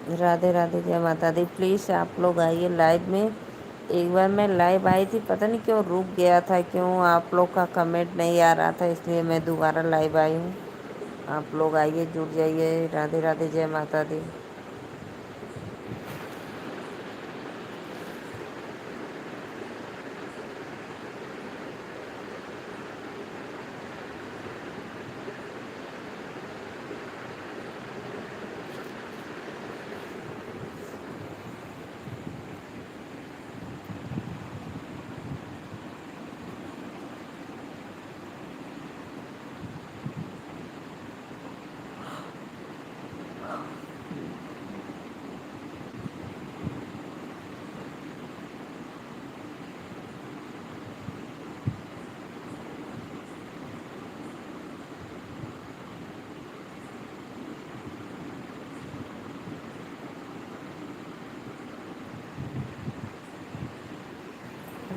राधे राधे, जय माता दी। प्लीज़ आप लोग आइए लाइव में। एक बार मैं लाइव आई थी, पता नहीं क्यों रुक गया था, क्यों आप लोग का कमेंट नहीं आ रहा था, इसलिए मैं दोबारा लाइव आई हूँ। आप लोग आइए, जुड़ जाइए। राधे राधे, जय माता दी।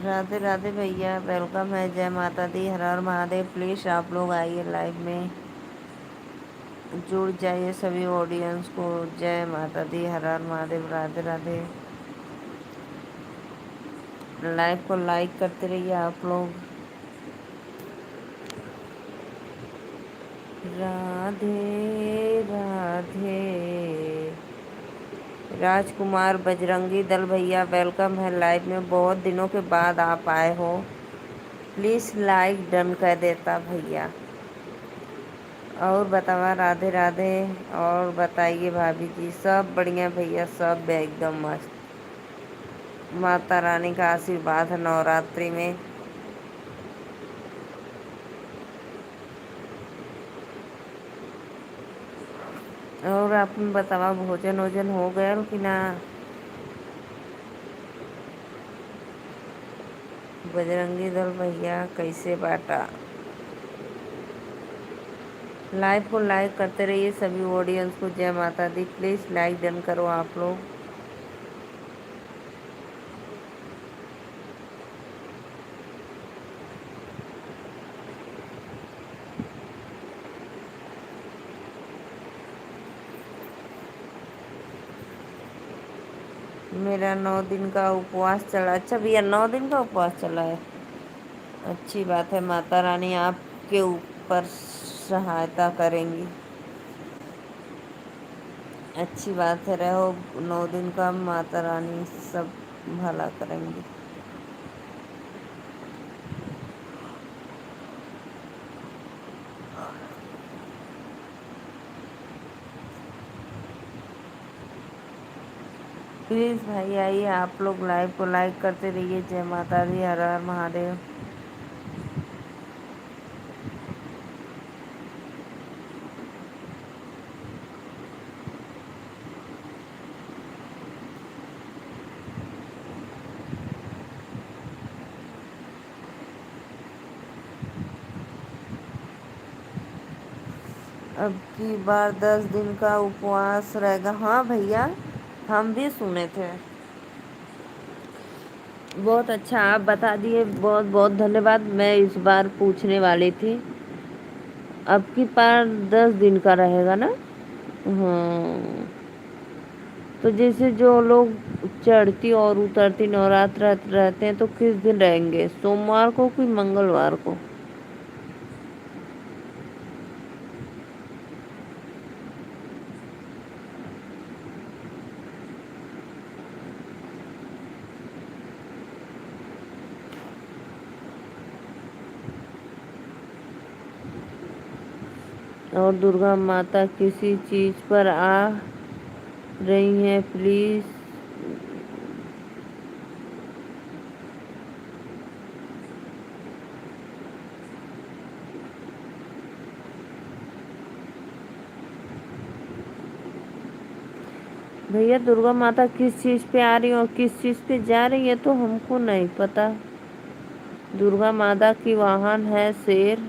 राधे राधे भैया, वेलकम है। जय माता दी, हर हर महादेव। प्लीज़ आप लोग आइए लाइव में, जुड़ जाइए सभी ऑडियंस को। जय माता दी, हर हर महादेव, राधे राधे। लाइव को लाइक करते रहिए आप लोग। राधे राधे। राजकुमार बजरंगी दल भैया, वेलकम है लाइव में। बहुत दिनों के बाद आप आए हो। प्लीज़ लाइक डन कर देता भैया। और बतावा, राधे राधे। और बताइए भाभी जी, सब बढ़िया भैया, सब एकदम मस्त। माता रानी का आशीर्वाद है नवरात्रि में। और आप बतावा, भोजन वोजन हो गया कि ना? बजरंगी दल भैया कैसे बाटा? लाइव को लाइक करते रहिए सभी ऑडियंस को। जय माता दी। प्लीज़ लाइक डन करो आप लोग। मेरा 9 दिन का उपवास चला। अच्छा भैया, 9 दिन का उपवास चला है। अच्छी बात है, माता रानी आपके ऊपर सहायता करेंगी। अच्छी बात है, रहो 9 दिन का, माता रानी सब भला करेंगी। प्लीज़ भाई आइए, आप लोग लाइव को लाइक करते रहिए। जय माता दी, हर हर महादेव। अब की बार 10 दिन का उपवास रहेगा। हाँ भैया, हम भी सुने थे। बहुत अच्छा, आप बता दिए, बहुत बहुत धन्यवाद। मैं इस बार पूछने वाली थी। अब की बार 10 दिन का रहेगा ना? हाँ। तो जैसे जो लोग चढ़ती और उतरती नवरात्र रहते हैं, तो किस दिन रहेंगे? सोमवार को कि मंगलवार को? और दुर्गा माता किसी चीज़ पर आ रही हैं प्लीज़? भैया, दुर्गा माता किस चीज़ पे आ रही है और किस चीज़ पे जा रही है तो हमको नहीं पता। दुर्गा माता की वाहन है शेर।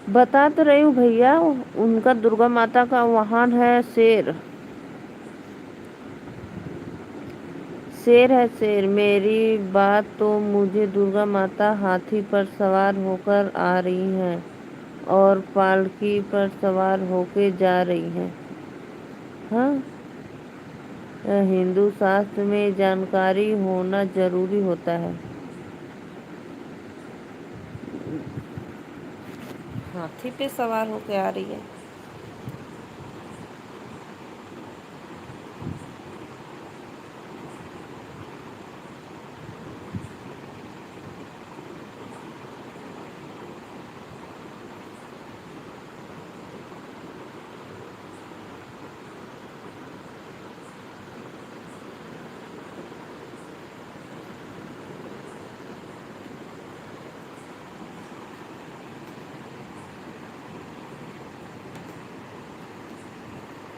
बता तो रही हूँ भैया, उनका दुर्गा माता का वाहन है शेर। शेर है शेर। मेरी बात तो मुझे दुर्गा माता हाथी पर सवार होकर आ रही हैं और पालकी पर सवार होके जा रही हैं। हाँ, हिंदू शास्त्र में जानकारी होना जरूरी होता है। हाथी पे सवार होके आ रही है।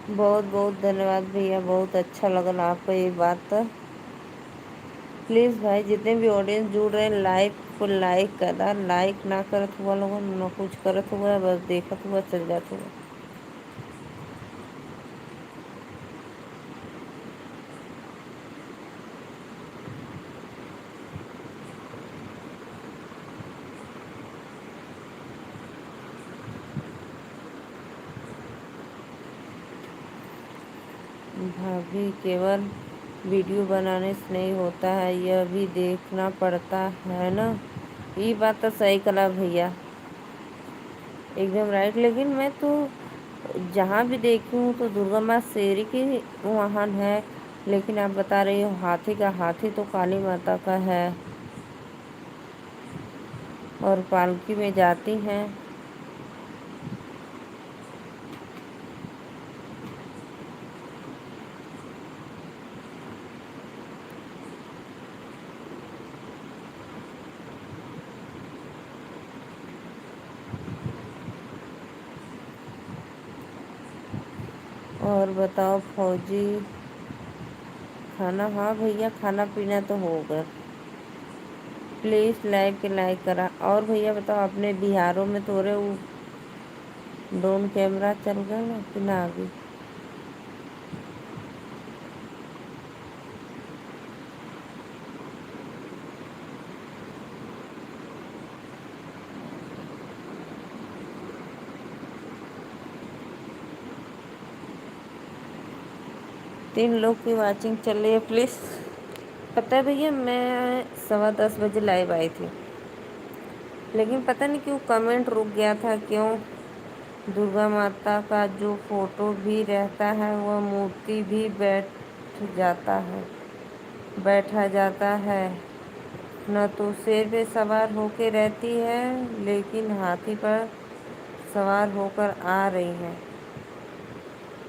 बहुत बहुत धन्यवाद भैया, बहुत अच्छा लगल आपको ये बात। प्लीज़ भाई, जितने भी ऑडियंस जुड़ रहे हैं, लाइव को लाइक कर दा। लाइक ना करत हुआ लोगन, ना कुछ करत हुआ, बस देखत हुआ चल जात हुआ। भाभी, केवल वीडियो बनाने से नहीं होता है, यह भी देखना पड़ता है ना। ये बात तो सही कला भैया, एकदम राइट। लेकिन मैं तो जहाँ भी देखी हूँ तो दुर्गा माँ शेर की वाहन है, लेकिन आप बता रही हो हाथी का। हाथी तो काली माता का है और पालकी में जाती हैं। और बताओ फौजी, खाना? हाँ भैया, खाना पीना तो हो गया। प्लीज़ लाइक के लाइक करा। और भैया बताओ, अपने बिहारों में तोरे वो ड्रोन कैमरा चल गए ना कि ना आगे? 3 लोग की वाचिंग चल रही है। प्लीज़, पता है भैया, मैं 10:15 बजे लाइव आई थी, लेकिन पता नहीं क्यों कमेंट रुक गया था। क्यों? दुर्गा माता का जो फोटो भी रहता है, वह मूर्ति भी बैठा जाता है। न तो शेर पे सवार होके रहती है, लेकिन हाथी पर सवार होकर आ रही हैं।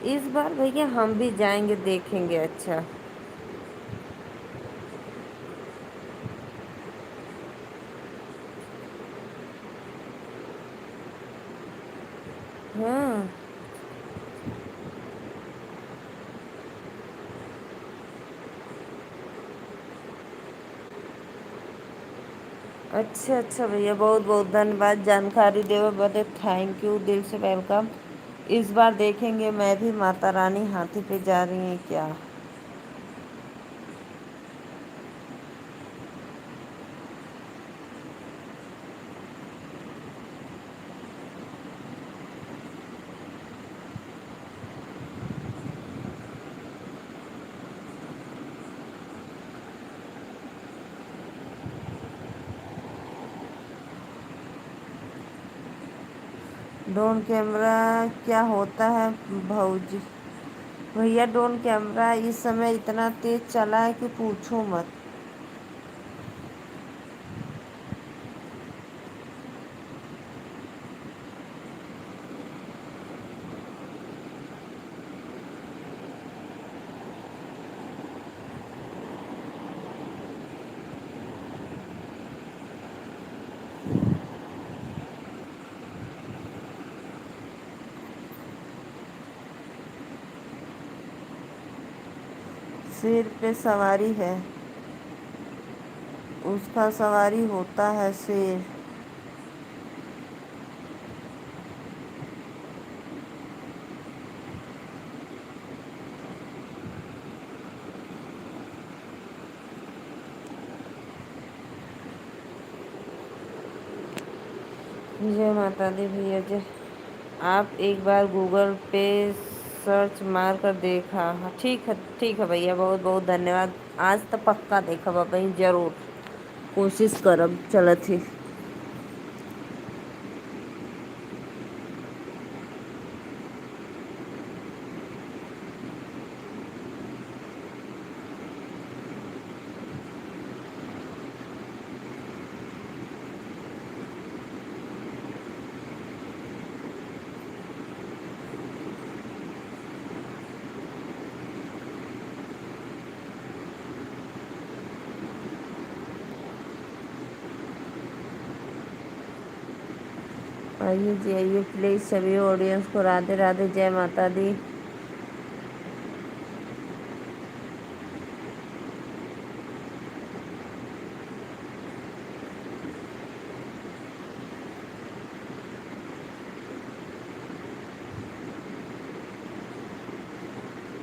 इस बार भैया हम भी जाएंगे, देखेंगे। अच्छा। हाँ। अच्छा अच्छा भैया, बहुत बहुत धन्यवाद जानकारी देवे बदे। थैंक यू, दिल से वेलकम। इस बार देखेंगे। मैं भी माता रानी हाथी पे जा रही हैं क्या? ड्रोन कैमरा क्या होता है भाऊजी? भैया, ड्रोन कैमरा इस समय इतना तेज चला है कि पूछो मत। शेर पे सवारी है, उसका सवारी होता है शेर। जय माता दी भैया जय। आप एक बार गूगल पे सर्च मार कर देखा? हाँ ठीक है भैया, बहुत बहुत धन्यवाद। आज तो पक्का देखा बाबा, जरूर कोशिश करब चलत ही। आइए जी आइए, प्लीज़ सभी ऑडियंस को राधे राधे, जय माता दी।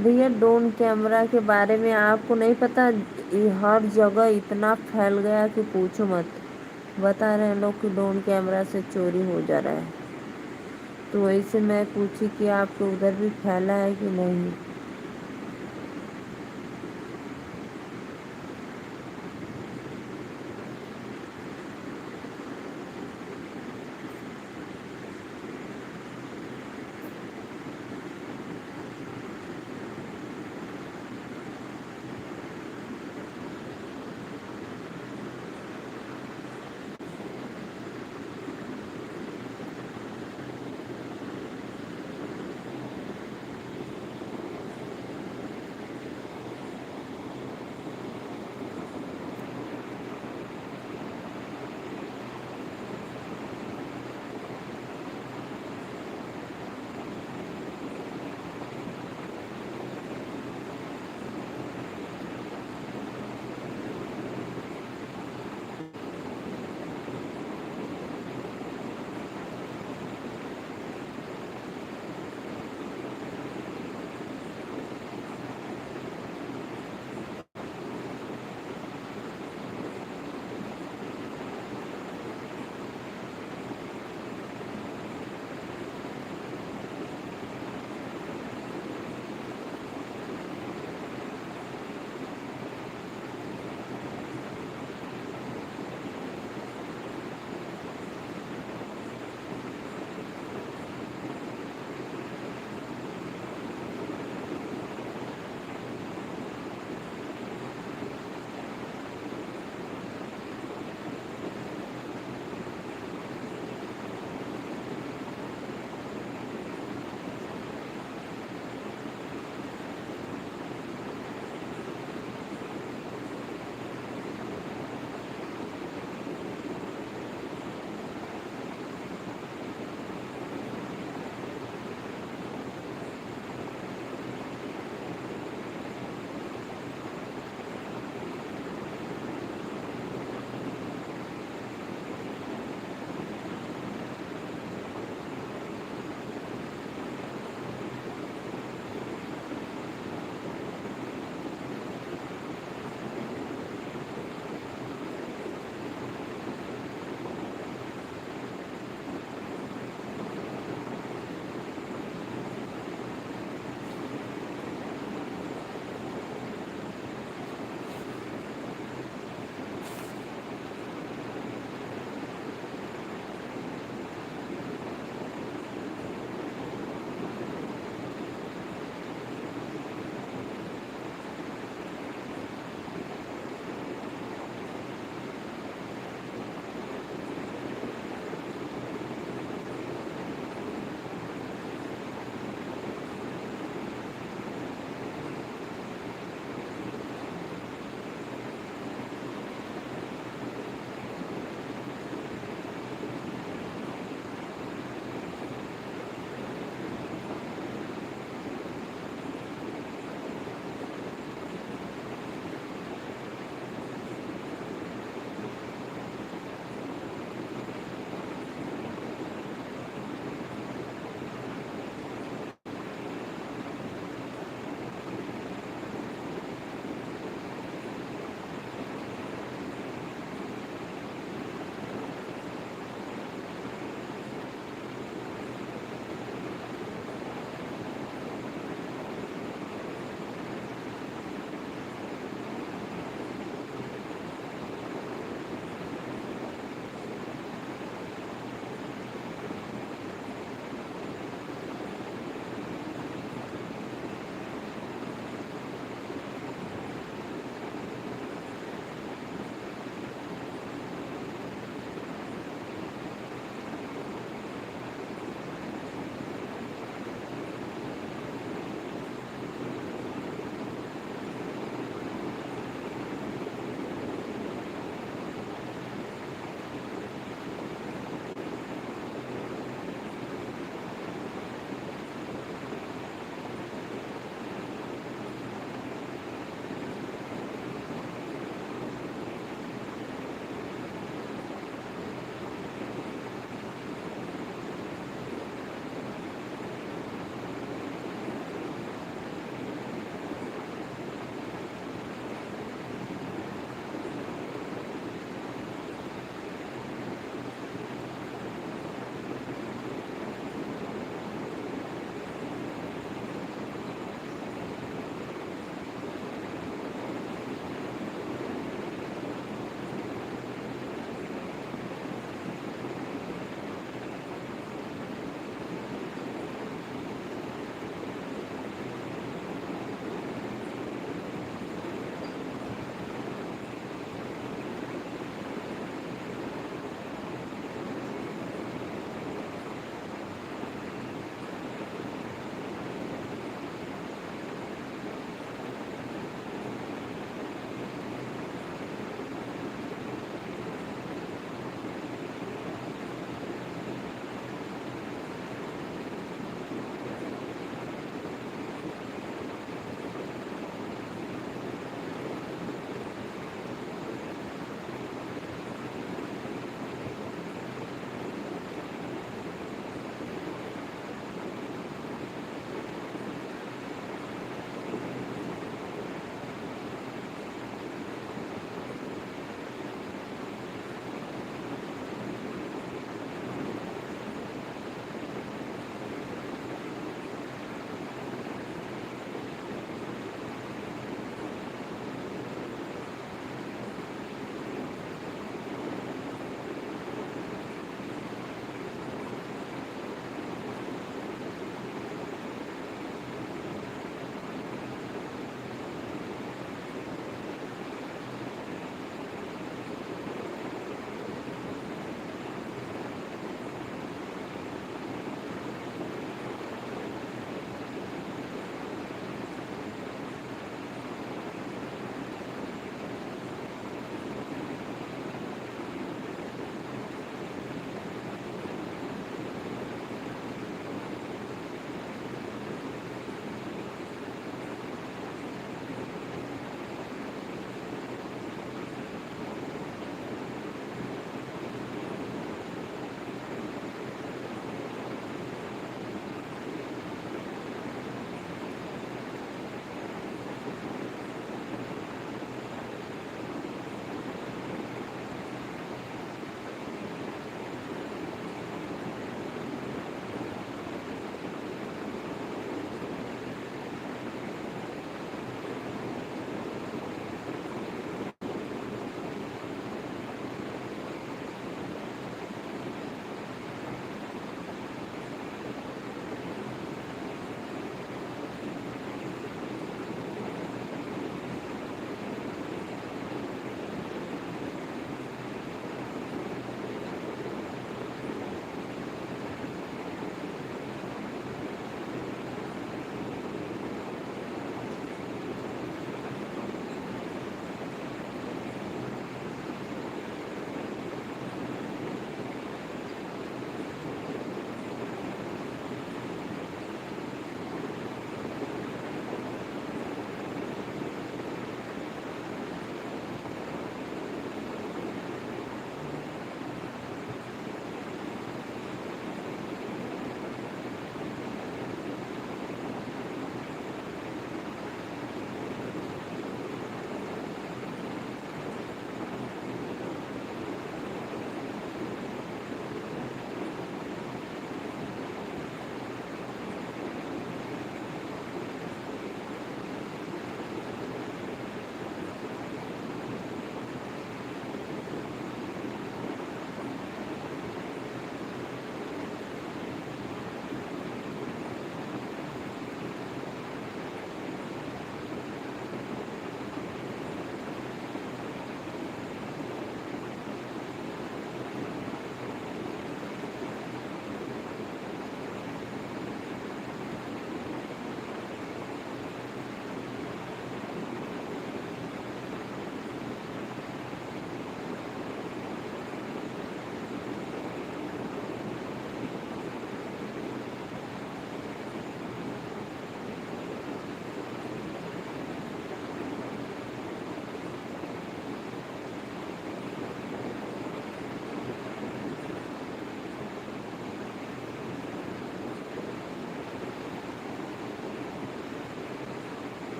भैया ड्रोन कैमरा के बारे में आपको नहीं पता? ये हर जगह इतना फैल गया कि पूछो मत। बता रहे हैं लोग कि ड्रोन कैमरा से चोरी हो जा रहा है, तो वही से मैं पूछी कि आपके उधर भी फैला है कि नहीं।